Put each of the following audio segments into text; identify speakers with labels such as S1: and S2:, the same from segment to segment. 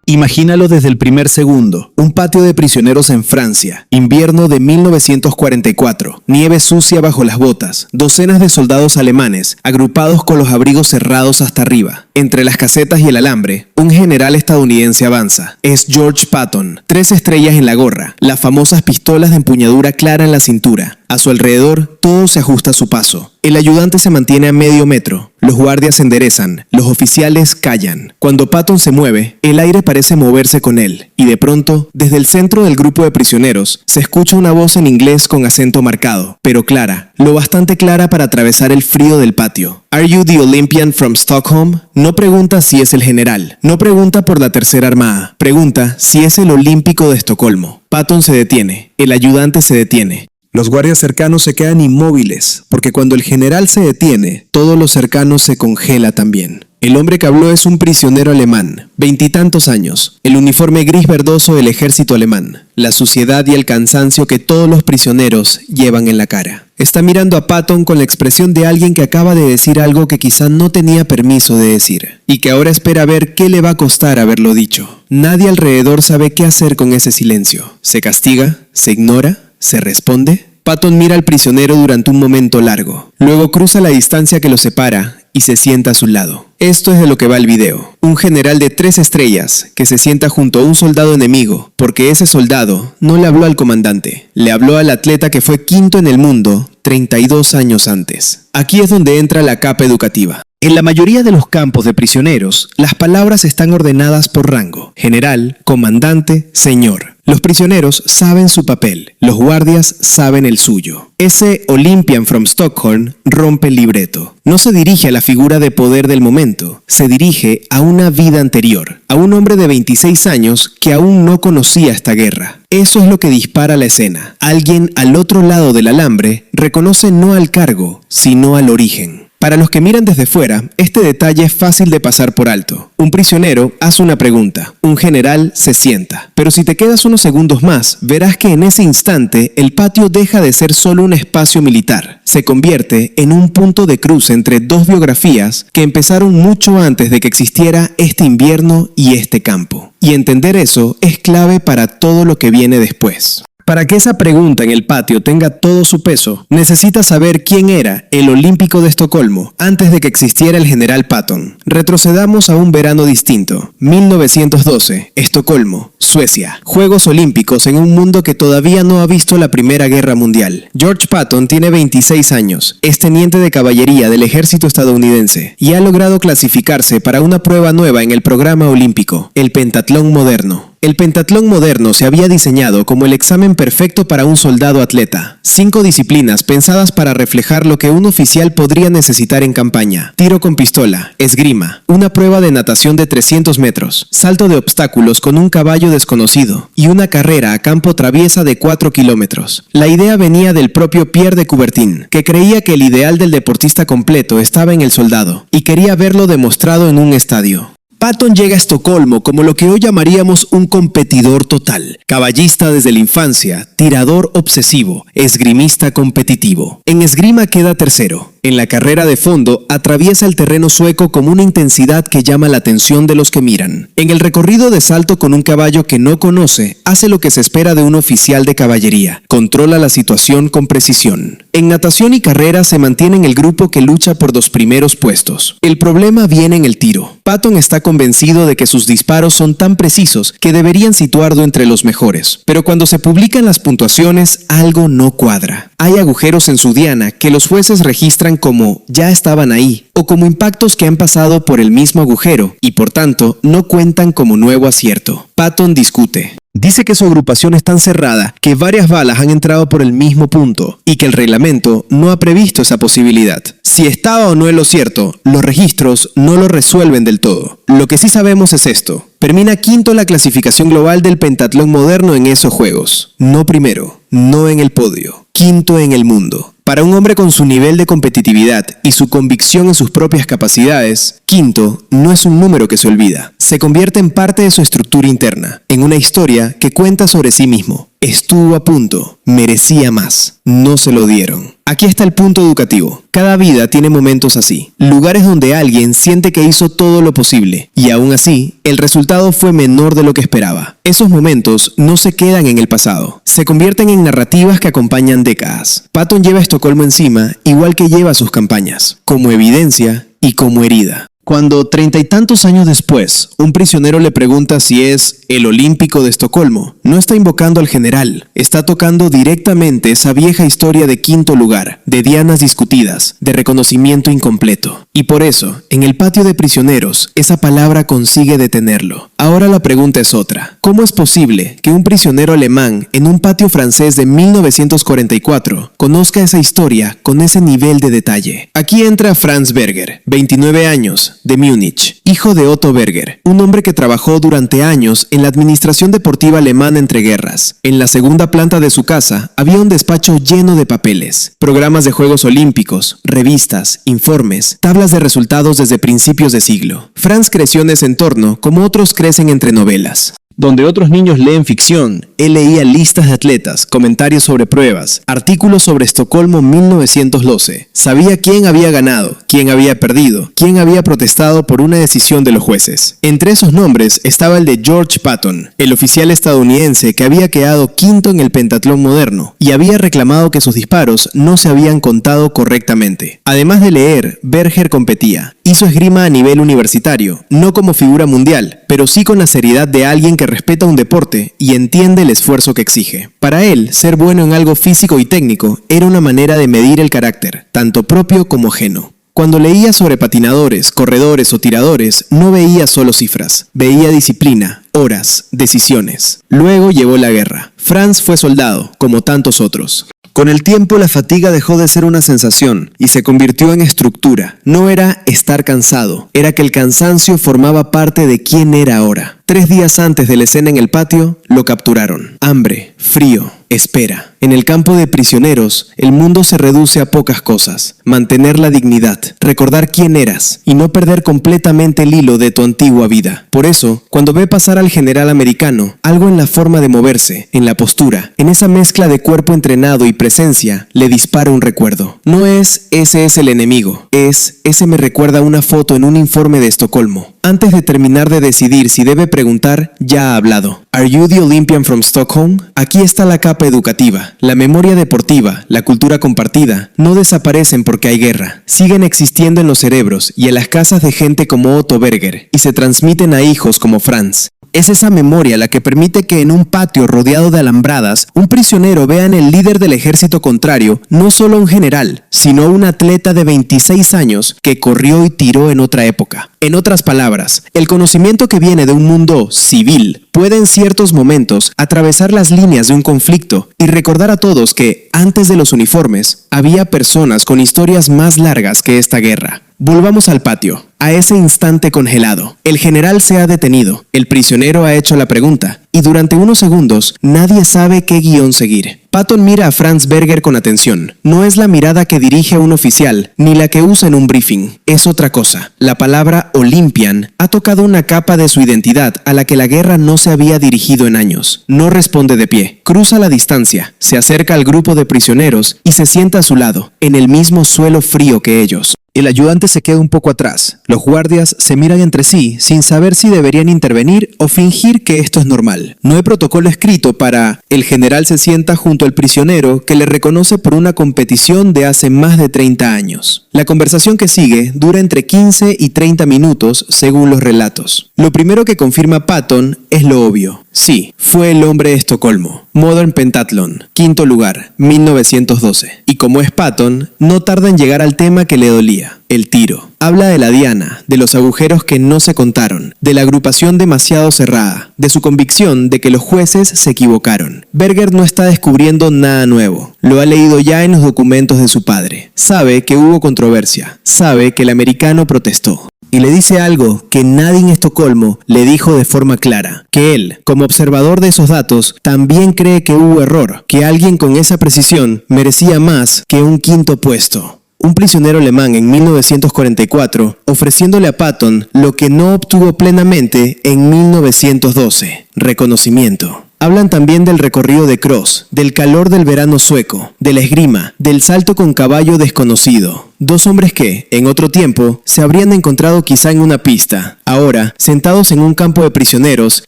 S1: Imagínalo desde el primer segundo. Un patio de prisioneros en Francia. Invierno de 1944. Nieve sucia bajo las botas. Docenas de soldados alemanes, agrupados con los abrigos cerrados hasta arriba. Entre las casetas y el alambre, un general estadounidense avanza. Es George Patton. 3 estrellas en la gorra. Las famosas pistolas de empuñadura clara en la cintura. A su alrededor, todo se ajusta a su paso. El ayudante se mantiene a medio metro. Los guardias se enderezan. Los oficiales callan. Cuando Patton se mueve, el aire parece moverse con él. Y de pronto, desde el centro del grupo de prisioneros, se escucha una voz en inglés con acento marcado, pero clara. Lo bastante clara para atravesar el frío del patio. ¿Are you the Olympian from Stockholm? No pregunta si es el general. No pregunta por la Tercera Armada. Pregunta si es el olímpico de Estocolmo. Patton se detiene. El ayudante se detiene. Los guardias cercanos se quedan inmóviles, porque cuando el general se detiene, todo lo cercano se congela también. El hombre que habló es un prisionero alemán, 20 y tantos años, el uniforme gris verdoso del ejército alemán, la suciedad y el cansancio que todos los prisioneros llevan en la cara. Está mirando a Patton con la expresión de alguien que acaba de decir algo que quizá no tenía permiso de decir, y que ahora espera ver qué le va a costar haberlo dicho. Nadie alrededor sabe qué hacer con ese silencio. ¿Se castiga? ¿Se ignora? ¿Se responde? Patton mira al prisionero durante un momento largo. Luego cruza la distancia que los separa y se sienta a su lado. Esto es de lo que va el video. Un general de 3 estrellas que se sienta junto a un soldado enemigo, porque ese soldado no le habló al comandante, le habló al atleta que fue quinto en el mundo 32 años antes. Aquí es donde entra la capa educativa. En la mayoría de los campos de prisioneros, las palabras están ordenadas por rango: general, comandante, señor. Los prisioneros saben su papel, los guardias saben el suyo. Ese Olympian from Stockholm rompe el libreto. No se dirige a la figura de poder del momento, se dirige a una vida anterior, a un hombre de 26 años que aún no conocía esta guerra. Eso es lo que dispara la escena. Alguien al otro lado del alambre reconoce no al cargo, sino al origen. Para los que miran desde fuera, este detalle es fácil de pasar por alto. Un prisionero hace una pregunta, un general se sienta. Pero si te quedas unos segundos más, verás que en ese instante el patio deja de ser solo un espacio militar. Se convierte en un punto de cruce entre 2 biografías que empezaron mucho antes de que existiera este invierno y este campo. Y entender eso es clave para todo lo que viene después. Para que esa pregunta en el patio tenga todo su peso, necesitas saber quién era el olímpico de Estocolmo antes de que existiera el general Patton. Retrocedamos a un verano distinto. 1912, Estocolmo, Suecia. Juegos Olímpicos en un mundo que todavía no ha visto la Primera Guerra Mundial. George Patton tiene 26 años, es teniente de caballería del ejército estadounidense y ha logrado clasificarse para una prueba nueva en el programa olímpico, el pentatlón moderno. El pentatlón moderno se había diseñado como el examen perfecto para un soldado atleta. 5 disciplinas pensadas para reflejar lo que un oficial podría necesitar en campaña: tiro con pistola, esgrima, una prueba de natación de 300 metros, salto de obstáculos con un caballo desconocido y una carrera a campo traviesa de 4 kilómetros. La idea venía del propio Pierre de Coubertin, que creía que el ideal del deportista completo estaba en el soldado y quería verlo demostrado en un estadio. Patton llega a Estocolmo como lo que hoy llamaríamos un competidor total. Caballista desde la infancia, tirador obsesivo, esgrimista competitivo. En esgrima queda tercero. En la carrera de fondo atraviesa el terreno sueco con una intensidad que llama la atención de los que miran. En el recorrido de salto con un caballo que no conoce, hace lo que se espera de un oficial de caballería. Controla la situación con precisión. En natación y carrera se mantiene en el grupo que lucha por los primeros puestos. El problema viene en el tiro. Patton está convencido de que sus disparos son tan precisos que deberían situarlo entre los mejores. Pero cuando se publican las puntuaciones, algo no cuadra. Hay agujeros en su diana que los jueces registran como ya estaban ahí o como impactos que han pasado por el mismo agujero y por tanto no cuentan como nuevo acierto. Patton discute. Dice que su agrupación es tan cerrada que varias balas han entrado por el mismo punto y que el reglamento no ha previsto esa posibilidad. Si estaba o no en lo cierto, los registros no lo resuelven del todo. Lo que sí sabemos es esto: termina quinto la clasificación global del pentatlón moderno en esos juegos. No primero, no en el podio, quinto en el mundo. Para un hombre con su nivel de competitividad y su convicción en sus propias capacidades, quinto no es un número que se olvida. Se convierte en parte de su estructura interna, en una historia que cuenta sobre sí mismo. Estuvo a punto, merecía más, no se lo dieron. Aquí está el punto educativo. Cada vida tiene momentos así, lugares donde alguien siente que hizo todo lo posible y aún así, el resultado fue menor de lo que esperaba. Esos momentos no se quedan en el pasado, se convierten en narrativas que acompañan décadas. Patton lleva a Estocolmo encima, igual que lleva sus campañas, como evidencia y como herida. Cuando 30 y tantos años después, un prisionero le pregunta si es el Olímpico de Estocolmo, no está invocando al general, está tocando directamente esa vieja historia de quinto lugar, de dianas discutidas, de reconocimiento incompleto. Y por eso, en el patio de prisioneros, esa palabra consigue detenerlo. Ahora la pregunta es otra. ¿Cómo es posible que un prisionero alemán en un patio francés de 1944 conozca esa historia con ese nivel de detalle? Aquí entra Franz Berger, 29 años, de Múnich, hijo de Otto Berger, un hombre que trabajó durante años en la administración deportiva alemana entre guerras. En la segunda planta de su casa había un despacho lleno de papeles, programas de Juegos Olímpicos, revistas, informes, tablas de resultados desde principios de siglo. Franz creció en ese entorno como otros crecen entre novelas. Donde otros niños leen ficción, él leía listas de atletas, comentarios sobre pruebas, artículos sobre Estocolmo 1912. Sabía quién había ganado, quién había perdido, quién había protestado por una decisión de los jueces. Entre esos nombres estaba el de George Patton, el oficial estadounidense que había quedado quinto en el pentatlón moderno y había reclamado que sus disparos no se habían contado correctamente. Además de leer, Berger competía. Hizo esgrima a nivel universitario, no como figura mundial, pero sí con la seriedad de alguien que respeta un deporte y entiende el esfuerzo que exige. Para él, ser bueno en algo físico y técnico era una manera de medir el carácter, tanto propio como ajeno. Cuando leía sobre patinadores, corredores o tiradores, no veía solo cifras, veía disciplina, horas, decisiones. Luego llegó la guerra. Franz fue soldado, como tantos otros. Con el tiempo la fatiga dejó de ser una sensación y se convirtió en estructura. No era estar cansado, era que el cansancio formaba parte de quién era ahora. 3 días antes de la escena en el patio, lo capturaron. Hambre, frío, espera. En el campo de prisioneros, el mundo se reduce a pocas cosas. Mantener la dignidad, recordar quién eras y no perder completamente el hilo de tu antigua vida. Por eso, cuando ve pasar al general americano, algo en la forma de moverse, en la postura, en esa mezcla de cuerpo entrenado y presencia, le dispara un recuerdo. No es ese es el enemigo, es ese me recuerda una foto en un informe de Estocolmo. Antes de terminar de decidir si debe preguntar, ya ha hablado. ¿Are you the Olympian from Stockholm? Aquí está la capa educativa. La memoria deportiva, la cultura compartida, no desaparecen porque hay guerra. Siguen existiendo en los cerebros y en las casas de gente como Otto Berger y se transmiten a hijos como Franz. Es esa memoria la que permite que en un patio rodeado de alambradas, un prisionero vea en el líder del ejército contrario no solo un general, sino un atleta de 26 años que corrió y tiró en otra época. En otras palabras, el conocimiento que viene de un mundo civil puede en ciertos momentos atravesar las líneas de un conflicto y recordar a todos que, antes de los uniformes, había personas con historias más largas que esta guerra. Volvamos al patio, a ese instante congelado. El general se ha detenido, el prisionero ha hecho la pregunta, y durante unos segundos nadie sabe qué guión seguir. Patton mira a Franz Berger con atención. No es la mirada que dirige a un oficial, ni la que usa en un briefing. Es otra cosa. La palabra Olympian ha tocado una capa de su identidad a la que la guerra no se había dirigido en años. No responde de pie. Cruza la distancia, se acerca al grupo de prisioneros y se sienta a su lado, en el mismo suelo frío que ellos. El ayudante se queda un poco atrás. Los guardias se miran entre sí sin saber si deberían intervenir o fingir que esto es normal. No hay protocolo escrito para el general se sienta junto al prisionero que le reconoce por una competición de hace más de 30 años. La conversación que sigue dura entre 15 y 30 minutos según los relatos. Lo primero que confirma Patton es lo obvio. Sí, fue el hombre de Estocolmo. Modern Pentathlon, 5º lugar, 1912. Y como es Patton, no tarda en llegar al tema que le dolía, el tiro. Habla de la diana, de los agujeros que no se contaron, de la agrupación demasiado cerrada, de su convicción de que los jueces se equivocaron. Berger no está descubriendo nada nuevo. Lo ha leído ya en los documentos de su padre. Sabe que hubo controversia. Sabe que el americano protestó. Y le dice algo que nadie en Estocolmo le dijo de forma clara, que él, como observador de esos datos, también cree que hubo error, que alguien con esa precisión merecía más que un 5º puesto. Un prisionero alemán en 1944, ofreciéndole a Patton lo que no obtuvo plenamente en 1912, reconocimiento. Hablan también del recorrido de cross, del calor del verano sueco, de la esgrima, del salto con caballo desconocido. Dos hombres que, en otro tiempo, se habrían encontrado quizá en una pista, ahora sentados en un campo de prisioneros,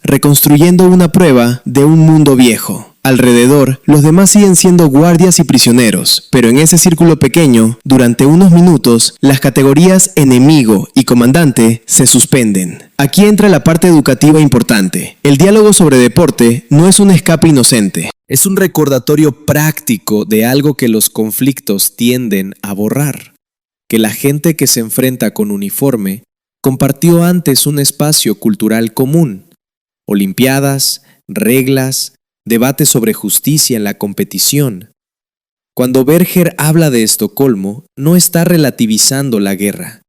S1: reconstruyendo una prueba de un mundo viejo. Alrededor, los demás siguen siendo guardias y prisioneros, pero en ese círculo pequeño, durante unos minutos, las categorías enemigo y comandante se suspenden. Aquí entra la parte educativa importante. El diálogo sobre deporte no es un escape inocente. Es un recordatorio práctico de algo que los conflictos tienden a borrar. Que la gente que se enfrenta con uniforme compartió antes un espacio cultural común. Olimpiadas, reglas, debate sobre justicia en la competición. Cuando Berger habla de Estocolmo, no está relativizando la guerra.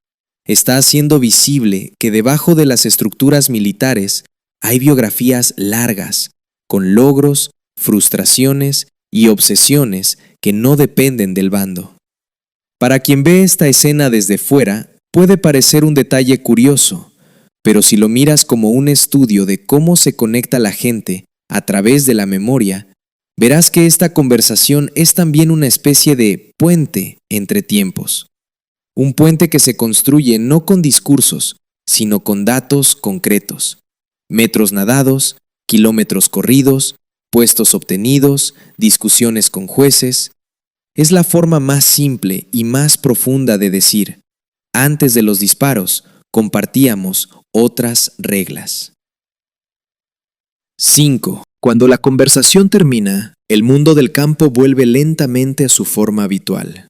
S1: Está haciendo visible que debajo de las estructuras militares hay biografías largas, con logros, frustraciones y obsesiones que no dependen del bando. Para quien ve esta escena desde fuera, puede parecer un detalle curioso, pero si lo miras como un estudio de cómo se conecta la gente a través de la memoria, verás que esta conversación es también una especie de puente entre tiempos. Un puente que se construye no con discursos, sino con datos concretos. Metros nadados, kilómetros corridos, puestos obtenidos, discusiones con jueces. Es la forma más simple y más profunda de decir, antes de los disparos, compartíamos otras reglas. 5. Cuando la conversación termina, el mundo del campo vuelve lentamente a su forma habitual.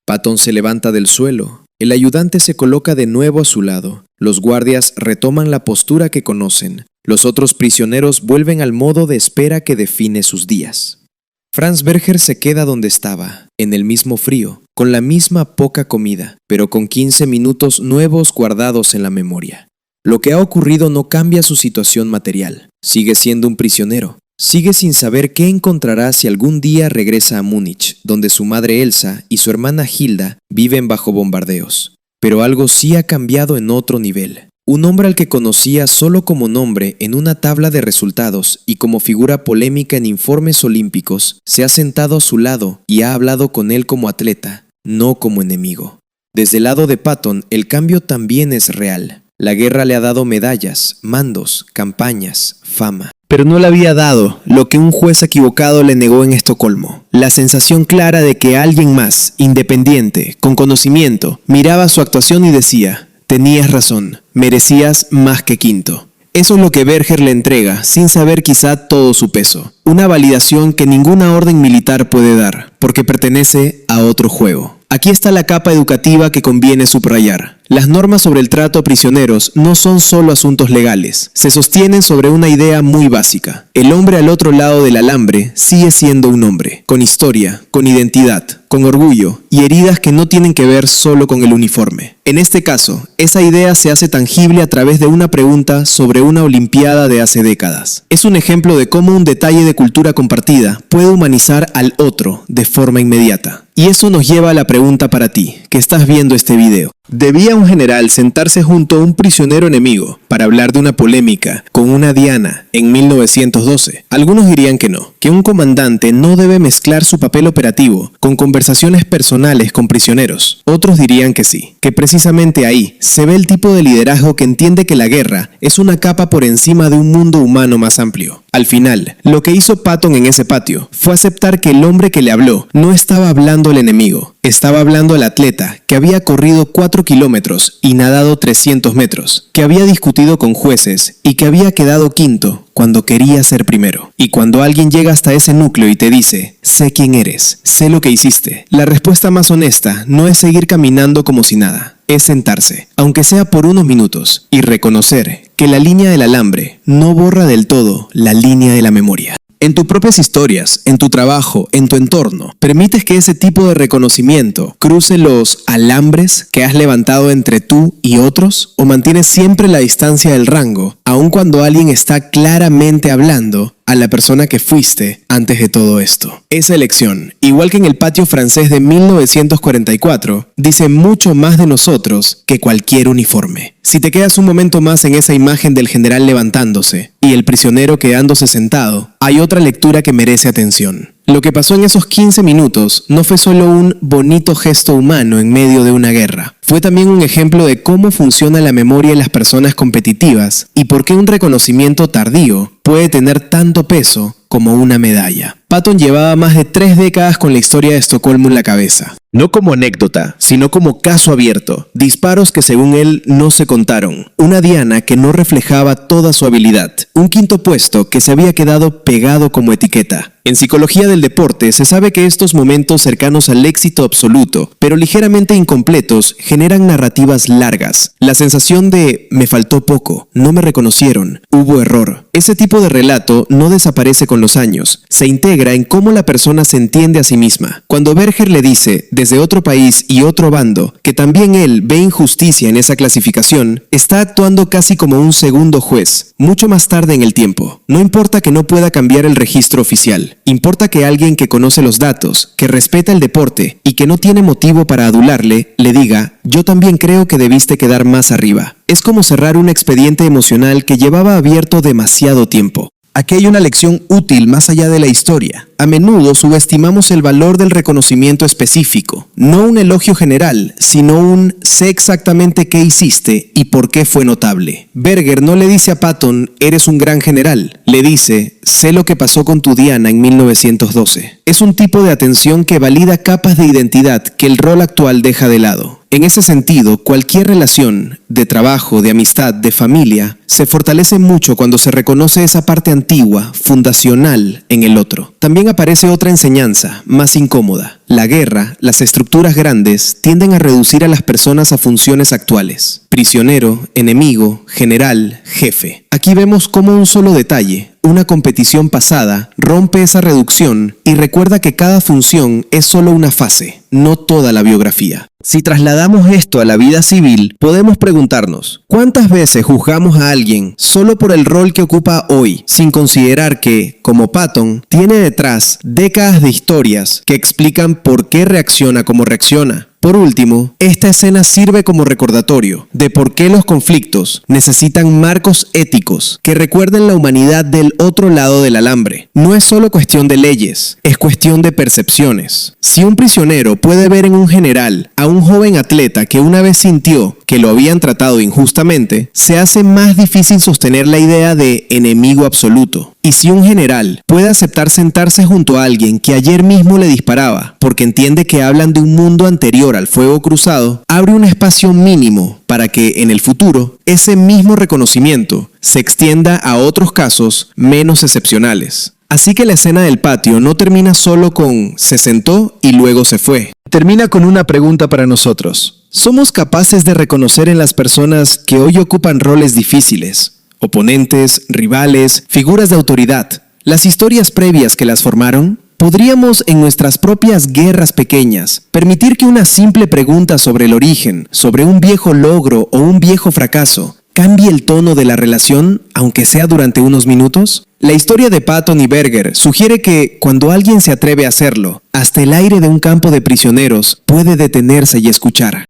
S1: Patton se levanta del suelo, el ayudante se coloca de nuevo a su lado, los guardias retoman la postura que conocen, los otros prisioneros vuelven al modo de espera que define sus días. Franz Berger se queda donde estaba, en el mismo frío, con la misma poca comida, pero con 15 minutos nuevos guardados en la memoria. Lo que ha ocurrido no cambia su situación material. Sigue siendo un prisionero. Sigue sin saber qué encontrará si algún día regresa a Múnich, donde su madre Elsa y su hermana Hilda viven bajo bombardeos. Pero algo sí ha cambiado en otro nivel. Un hombre al que conocía solo como nombre en una tabla de resultados y como figura polémica en informes olímpicos, se ha sentado a su lado y ha hablado con él como atleta, no como enemigo. Desde el lado de Patton, el cambio también es real. La guerra le ha dado medallas, mandos, campañas, fama. Pero no le había dado lo que un juez equivocado le negó en Estocolmo. La sensación clara de que alguien más, independiente, con conocimiento, miraba su actuación y decía, tenías razón, merecías más que quinto. Eso es lo que Berger le entrega, sin saber quizá todo su peso. Una validación que ninguna orden militar puede dar, porque pertenece a otro juego. Aquí está la capa educativa que conviene subrayar. Las normas sobre el trato a prisioneros no son solo asuntos legales, se sostienen sobre una idea muy básica. El hombre al otro lado del alambre sigue siendo un hombre, con historia, con identidad, con orgullo y heridas que no tienen que ver solo con el uniforme. En este caso, esa idea se hace tangible a través de una pregunta sobre una olimpiada de hace décadas. Es un ejemplo de cómo un detalle de cultura compartida puede humanizar al otro de forma inmediata. Y eso nos lleva a la pregunta para ti, que estás viendo este video. ¿Debía un general sentarse junto a un prisionero enemigo para hablar de una polémica con una diana en 1912? Algunos dirían que no, que un comandante no debe mezclar su papel operativo con conversaciones personales con prisioneros. Otros dirían que sí, que precisamente ahí se ve el tipo de liderazgo que entiende que la guerra es una capa por encima de un mundo humano más amplio. Al final, lo que hizo Patton en ese patio fue aceptar que el hombre que le habló no estaba hablando al enemigo, estaba hablando al atleta que había corrido 4 kilómetros y nadado 300 metros, que había discutido con jueces y que había quedado quinto cuando quería ser primero. Y cuando alguien llega hasta ese núcleo y te dice, sé quién eres, sé lo que hiciste, la respuesta más honesta no es seguir caminando como si nada, es sentarse, aunque sea por unos minutos, y reconocer que la línea del alambre no borra del todo la línea de la memoria. En tus propias historias, en tu trabajo, en tu entorno, ¿permites que ese tipo de reconocimiento cruce los alambres que has levantado entre tú y otros? ¿O mantienes siempre la distancia del rango, aun cuando alguien está claramente hablando a la persona que fuiste antes de todo esto. Esa elección, igual que en el patio francés de 1944, dice mucho más de nosotros que cualquier uniforme. Si te quedas un momento más en esa imagen del general levantándose y el prisionero quedándose sentado, hay otra lectura que merece atención. Lo que pasó en esos 15 minutos no fue solo un bonito gesto humano en medio de una guerra. Fue también un ejemplo de cómo funciona la memoria en las personas competitivas y por qué un reconocimiento tardío puede tener tanto peso como una medalla. Patton llevaba más de 3 décadas con la historia de Estocolmo en la cabeza. No como anécdota, sino como caso abierto. Disparos que según él no se contaron. Una diana que no reflejaba toda su habilidad. Un quinto puesto que se había quedado pegado como etiqueta. En psicología del deporte se sabe que estos momentos cercanos al éxito absoluto, pero ligeramente incompletos, generan narrativas largas. La sensación de me faltó poco, no me reconocieron, hubo error. Ese tipo de relato no desaparece con los años, se integra en cómo la persona se entiende a sí misma. Cuando Berger le dice, desde otro país y otro bando, que también él ve injusticia en esa clasificación, está actuando casi como un segundo juez, mucho más tarde en el tiempo. No importa que no pueda cambiar el registro oficial. Importa que alguien que conoce los datos, que respeta el deporte y que no tiene motivo para adularle, le diga, yo también creo que debiste quedar más arriba. Es como cerrar un expediente emocional que llevaba abierto demasiado tiempo. Aquí hay una lección útil más allá de la historia. A menudo subestimamos el valor del reconocimiento específico, no un elogio general, sino un sé exactamente qué hiciste y por qué fue notable. Berger no le dice a Patton, eres un gran general, le dice, sé lo que pasó con tu Diana en 1912. Es un tipo de atención que valida capas de identidad que el rol actual deja de lado. En ese sentido, cualquier relación, de trabajo, de amistad, de familia, se fortalece mucho cuando se reconoce esa parte antigua, fundacional, en el otro. También aparece otra enseñanza, más incómoda. La guerra, las estructuras grandes, tienden a reducir a las personas a funciones actuales. Prisionero, enemigo, general, jefe. Aquí vemos cómo un solo detalle, una competición pasada, rompe esa reducción y recuerda que cada función es solo una fase, no toda la biografía. Si trasladamos esto a la vida civil, podemos preguntarnos, ¿cuántas veces juzgamos a alguien solo por el rol que ocupa hoy, sin considerar que, como Patton, tiene detrás décadas de historias que explican por qué reacciona como reacciona? Por último, esta escena sirve como recordatorio de por qué los conflictos necesitan marcos éticos que recuerden la humanidad del otro lado del alambre. No es solo cuestión de leyes, es cuestión de percepciones. Si un prisionero puede ver en un general a un joven atleta que una vez sintió que lo habían tratado injustamente, se hace más difícil sostener la idea de enemigo absoluto. Y si un general puede aceptar sentarse junto a alguien que ayer mismo le disparaba, porque entiende que hablan de un mundo anterior al fuego cruzado, abre un espacio mínimo para que, en el futuro, ese mismo reconocimiento se extienda a otros casos menos excepcionales. Así que la escena del patio no termina solo con se sentó y luego se fue. Termina con una pregunta para nosotros. ¿Somos capaces de reconocer en las personas que hoy ocupan roles difíciles, oponentes, rivales, figuras de autoridad, las historias previas que las formaron? ¿Podríamos, en nuestras propias guerras pequeñas, permitir que una simple pregunta sobre el origen, sobre un viejo logro o un viejo fracaso, cambie el tono de la relación, aunque sea durante unos minutos? La historia de Patton y Berger sugiere que, cuando alguien se atreve a hacerlo, hasta el aire de un campo de prisioneros puede detenerse y escuchar.